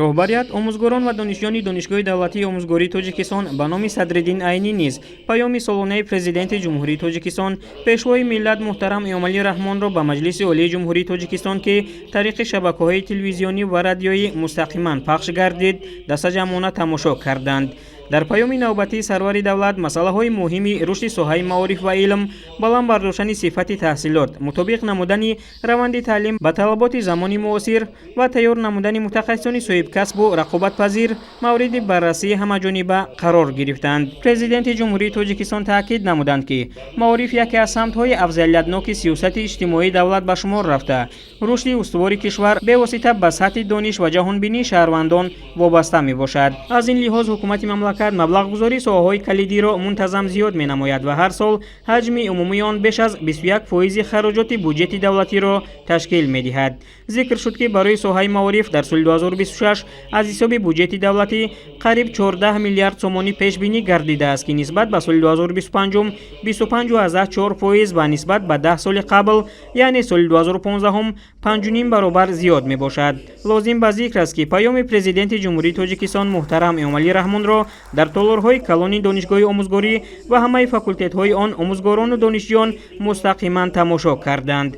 роҳбарият омӯзгорон ва донишҷӯёни донишгоҳи давлатии омӯзгории Тоҷикистон ба номи Садриддин Айнӣ низ паёми солонаи президенти ҷумҳурии Тоҷикистон пешвои миллат муҳтарам Эмомалӣ Раҳмонро ба Маҷлиси Олии ҷумҳурии Тоҷикистон ки тариқи шабакаҳои телевизионӣ ва радиоӣ мустақиман пахш гардид дастаҷамъона тамошо карданд. дар паёми навбатии сарвари давлат масъалаҳои муҳими рушди соҳаи маориф ва илм, баланд бардоштани сифати таҳсилот, мутобиқ намудани раванди таълим ба талаботи замони муосир ва тайёр намудани мутахассисони соҳибкасбу рақобатпазир мавриди баррасии ҳамаҷониба қарор гирифтанд. Президенти ҷумҳурии Тоҷикистон таъкид намуданд ки маориф яке аз самтҳои афзалиятноки сиёсати иҷтимоии давлат ба шумор рафта, рушди устувори кишвар бевосита ба сатҳи дониш ва ҷаҳонбинии шаҳрвандон вобаста мебошад. аз ин лиҳоз ҳукумати мамлакат маблағгузории соҳаҳои калидиро мунтазам зиёд менамояд ва ҳар сол ҳаҷми умумии он беш аз 21% хароҷоти буҷети давлатиро ташкил медиҳад. зикр шуд ки барои соҳаи маориф дар соли 2026 аз ҳисоби буҷети давлатӣ қариб 14 миллиард сомонӣ пешбинӣ гардидааст ки нисбат ба соли 2025 25.4% ба нисбат ба 10 соли қабл яъне соли 2015 5.5 баробар зиёд мебошад. лозим ба зикр аст ки паёми президенти ҷумҳурии Тоҷикистон муҳтарам Эмомалӣ Раҳмонро дар толорҳои калони донишгоҳи омӯзгорӣ ва ҳамаи факултетҳои он омӯзгорону донишҷӯён мустақиман тамошо карданд.